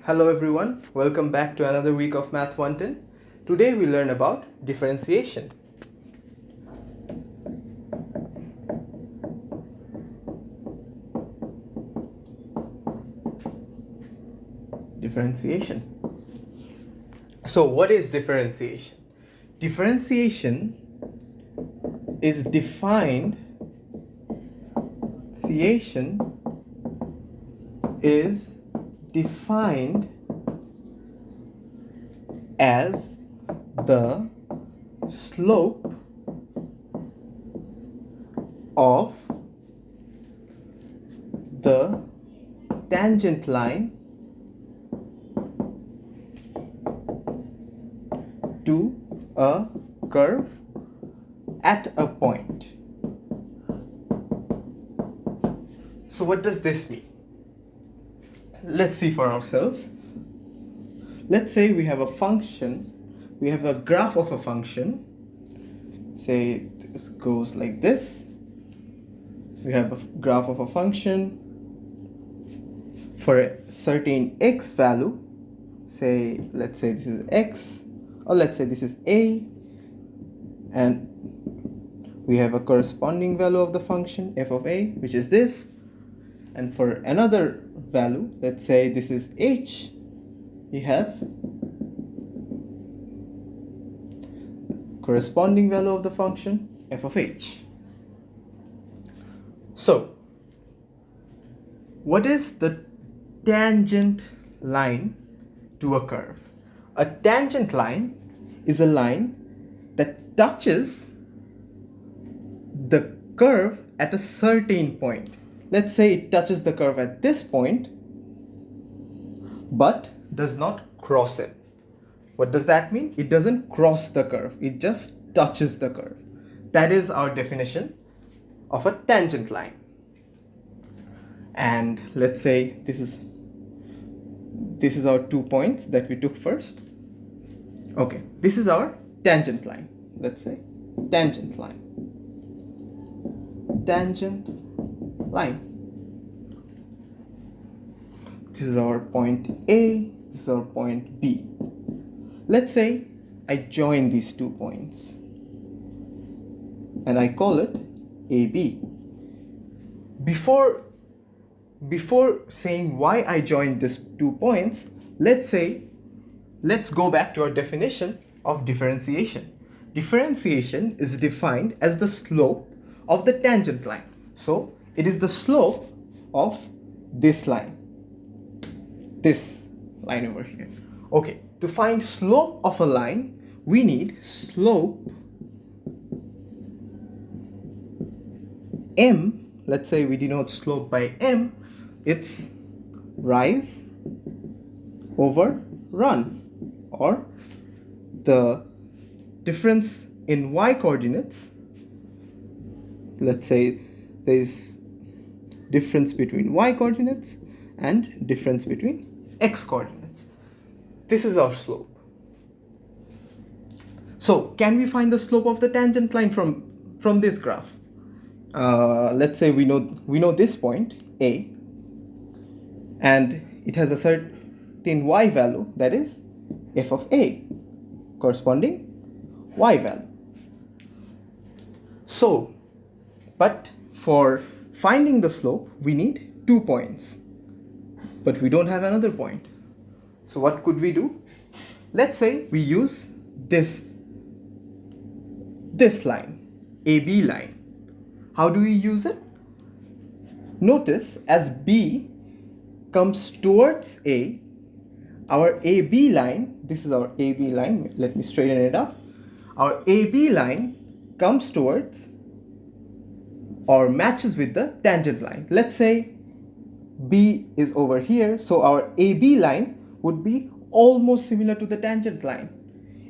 Hello everyone, welcome back to another week of Math 110. Today we learn about differentiation. Differentiation. So what is differentiation? Differentiation is defined as the slope of the tangent line to a curve at a point. So what does this mean? Let's see for ourselves. Let's say we have a function, we have a graph of a function. Say this goes like this. We have a graph of a function for a certain x value. Say, let's say this is x, or let's say this is a, and we have a corresponding value of the function f of a, which is this. And for another value, let's say this is h, we have corresponding value of the function f of h. So, what is the tangent line to a curve? A tangent line is a line that touches the curve at a certain point. Let's say it touches the curve at this point, but does not cross it. What does that mean? It doesn't cross the curve, it just touches the curve. That is our definition of a tangent line. And let's say this is our 2 points that we took first. Okay, this is our tangent line. Let's say tangent line. This is our point A, this is our point B. Let's say I join these 2 points and I call it AB. Before saying why I joined these 2 points, let's go back to our definition of differentiation. Differentiation is defined as the slope of the tangent line. So it is the slope of this line over here. Okay, to find slope of a line, we need slope m. Let's say we denote slope by m. It's rise over run, or the difference in y coordinates. Let's say there is difference between y coordinates and difference between x coordinates. This is our slope. So can we find the slope of the tangent line from this graph? Let's say we know this point A, and it has a certain y value, that is f of a, corresponding y value. So, but for finding the slope, we need 2 points, but we don't have another point. So what could we do? Let's say we use this line, AB line. How do we use it? Notice as B comes towards A, our AB line, this is our AB line, let me straighten it up. Our AB line comes towards or matches with the tangent line. Let's say B is over here, so our AB line would be almost similar to the tangent line.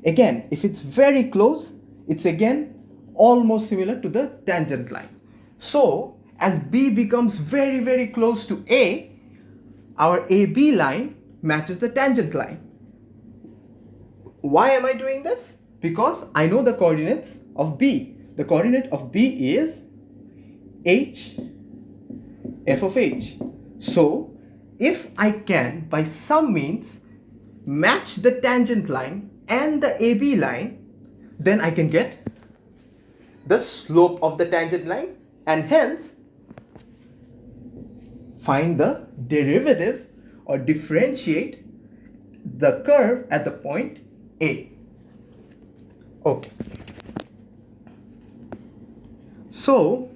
Again, if it's very close, it's again almost similar to the tangent line. So as B becomes very, very close to A, our AB line matches the tangent line. Why am I doing this? Because I know the coordinates of B. The coordinate of B is h f of h. So if I can by some means match the tangent line and the AB line, then I can get the slope of the tangent line and hence find the derivative or differentiate the curve at the point A. Okay. So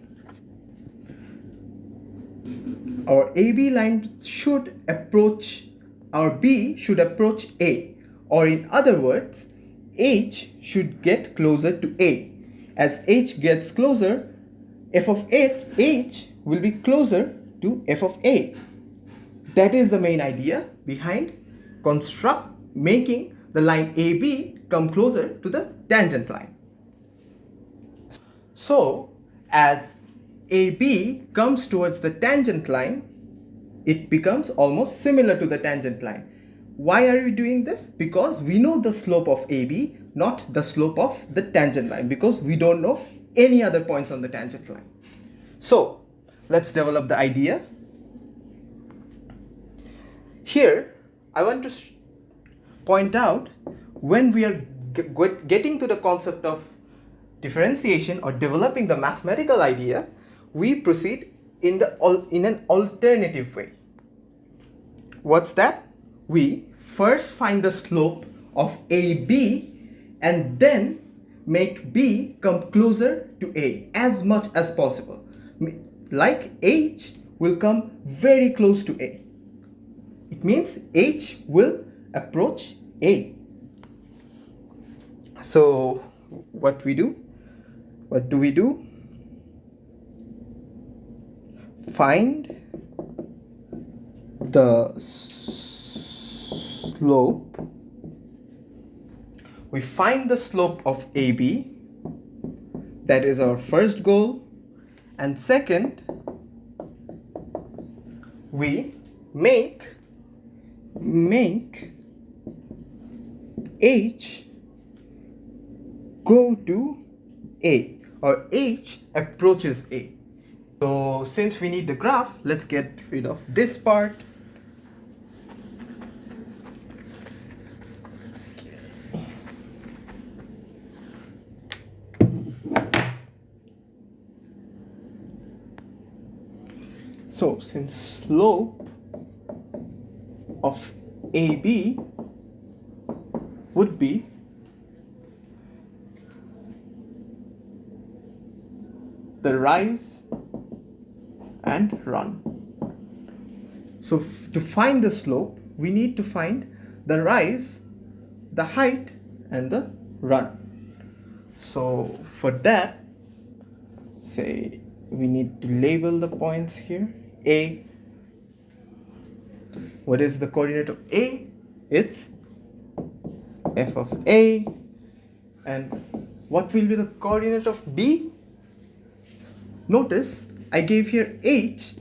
our AB line should approach, our B should approach A, or in other words, H should get closer to A. As H gets closer, f of H will be closer to f of A. That is the main idea behind making the line AB come closer to the tangent line. So as AB comes towards the tangent line, it becomes almost similar to the tangent line. Why are we doing this? Because we know the slope of AB, not the slope of the tangent line, because we don't know any other points on the tangent line. So let's develop the idea. Here I want to point out, when we are getting to the concept of differentiation or developing the mathematical idea, we proceed in an alternative way. What's that? We first find the slope of AB and then make B come closer to A as much as possible. Like H will come very close to A. It means H will approach A. So what do we do? Find the slope. We find the slope of AB. That is our first goal. And second, we make H go to A, or H approaches A. So since we need the graph, let's get rid of this part. So since slope of AB would be the rise and run. So to find the slope, we need to find the rise, the height, and the run. So for that, say we need to label the points here. A. What is the coordinate of A? It's f of A. And what will be the coordinate of B? Notice I gave here H.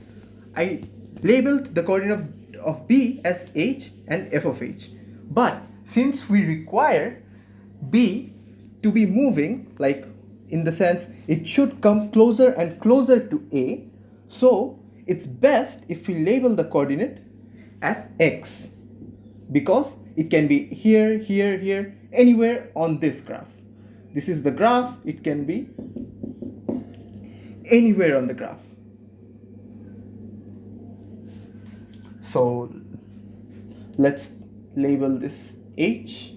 I labeled the coordinate of B as H and f of H. But since we require B to be moving, like in the sense it should come closer and closer to A, so it's best if we label the coordinate as X, because it can be here, here, here, anywhere on this graph. This is the graph, it can be anywhere on the graph. So let's label this H,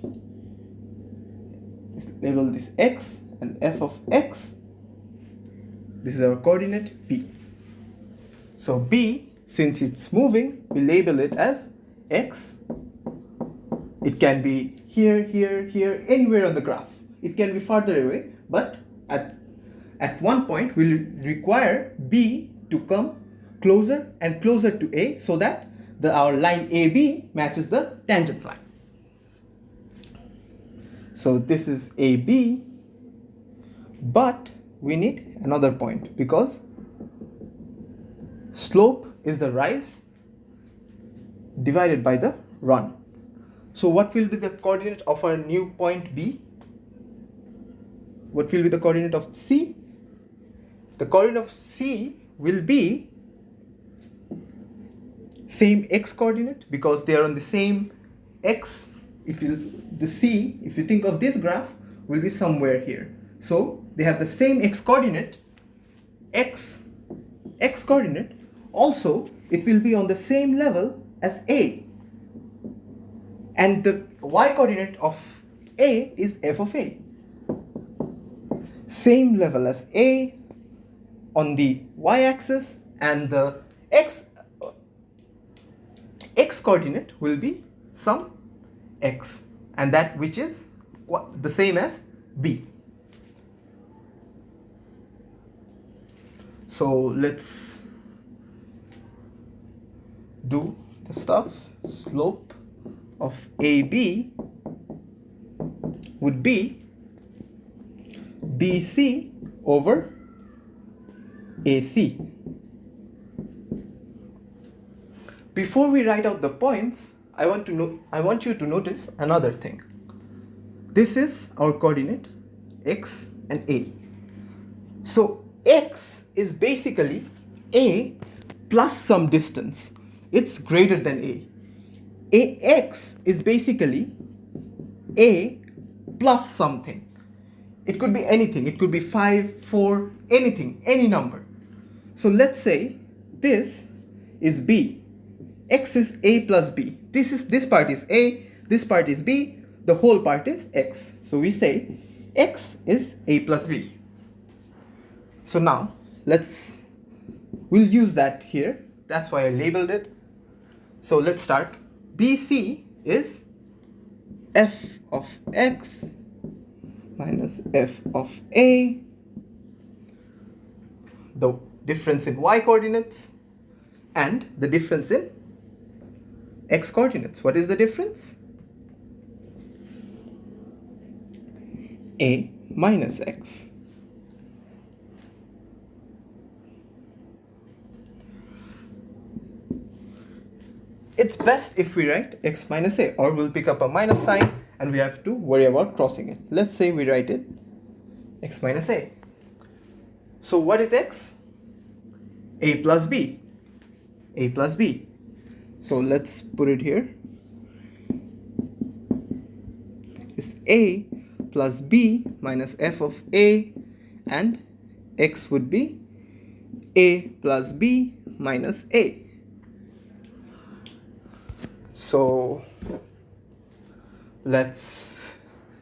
label this X, and f of X. This is our coordinate B. So B, since it's moving, we label it as X. It can be here, here, here, anywhere on the graph. It can be farther away, but at one point we'll require B to come closer and closer to A, so that our line AB matches the tangent line. So this is AB, but we need another point, because slope is the rise divided by the run. So what will be the coordinate of our new point B? What will be the coordinate of C? The coordinate of C will be same x coordinate because they are on the same x. If you think of this graph, will be somewhere here. So they have the same x coordinate, x coordinate. Also, it will be on the same level as A. And the y coordinate of A is f of A. Same level as A on the y-axis, and the x coordinate will be some x, and that which is the same as B. So let's do the stuffs. Slope of AB would be BC over AC. Before we write out the points, I want you to notice another thing. This is our coordinate x and A. So x is basically A plus some distance. It's greater than A. AX is basically A plus something. It could be anything. It could be 5, 4, anything, any number. So let's say this is B. X is A plus B. This part is A, this part is B, the whole part is X. So we say X is A plus B. So now we'll use that here. That's why I labeled it. So let's start. BC is f of x minus f of A, the difference in y coordinates, and the difference in x coordinates. What is the difference? A minus x. It's best if we write x minus a, or we'll pick up a minus sign and we have to worry about crossing it. Let's say we write it x minus a. So what is x? A plus b. A plus b. So let's put it here. It's a plus b minus f of a, and x would be a plus b minus a. So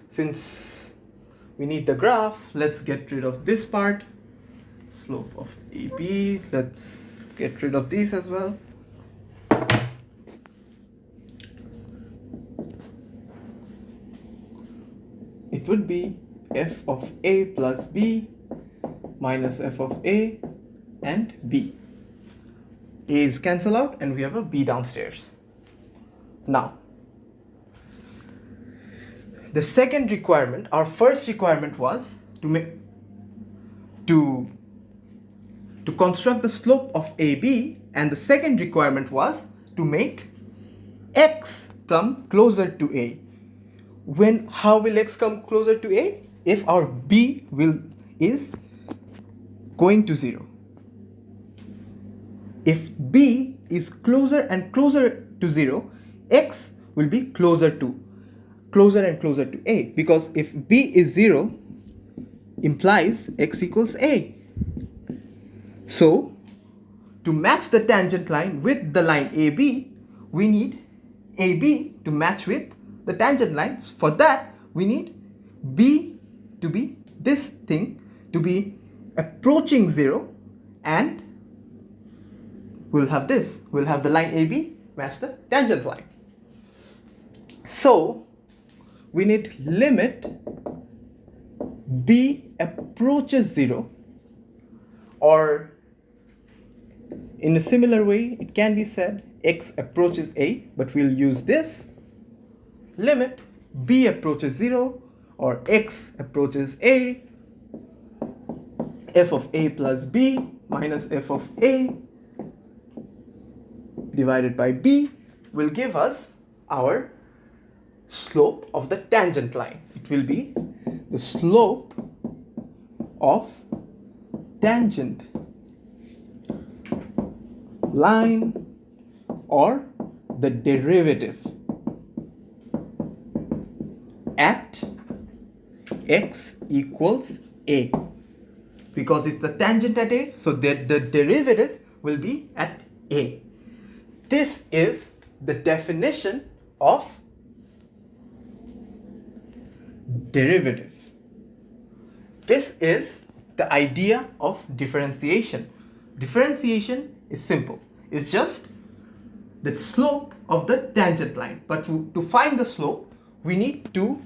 since we need the graph, let's get rid of this part. Slope of AB, let's get rid of these as well. It would be f of A plus B minus f of A and B. A's cancel out and we have a B downstairs. Now, the second requirement, our first requirement was to construct the slope of AB, and the second requirement was to make x come closer to A. How will x come closer to A? If our B is going to 0. If B is closer and closer to 0, x will be closer and closer to A, because if B is 0 implies x equals A. So to match the tangent line with the line AB, we need AB to match with the tangent line. For that, we need B to be this thing, to be approaching 0, and we'll have this. We'll have the line AB match the tangent line. So we need limit B approaches 0, or in a similar way, it can be said x approaches A, but we'll use this limit B approaches 0, or x approaches A, f of A plus B minus f of A divided by B will give us our slope of the tangent line. It will be the slope of tangent line or the derivative at x equals a. Because it's the tangent at a, so the derivative will be at a. This is the definition of derivative. This is the idea of differentiation. Differentiation is simple. It's just the slope of the tangent line. But to find the slope, we need to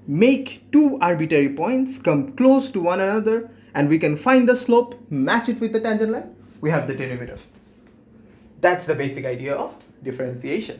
make two arbitrary points come close to one another, and we can find the slope, match it with the tangent line, we have the derivative. That's the basic idea of differentiation.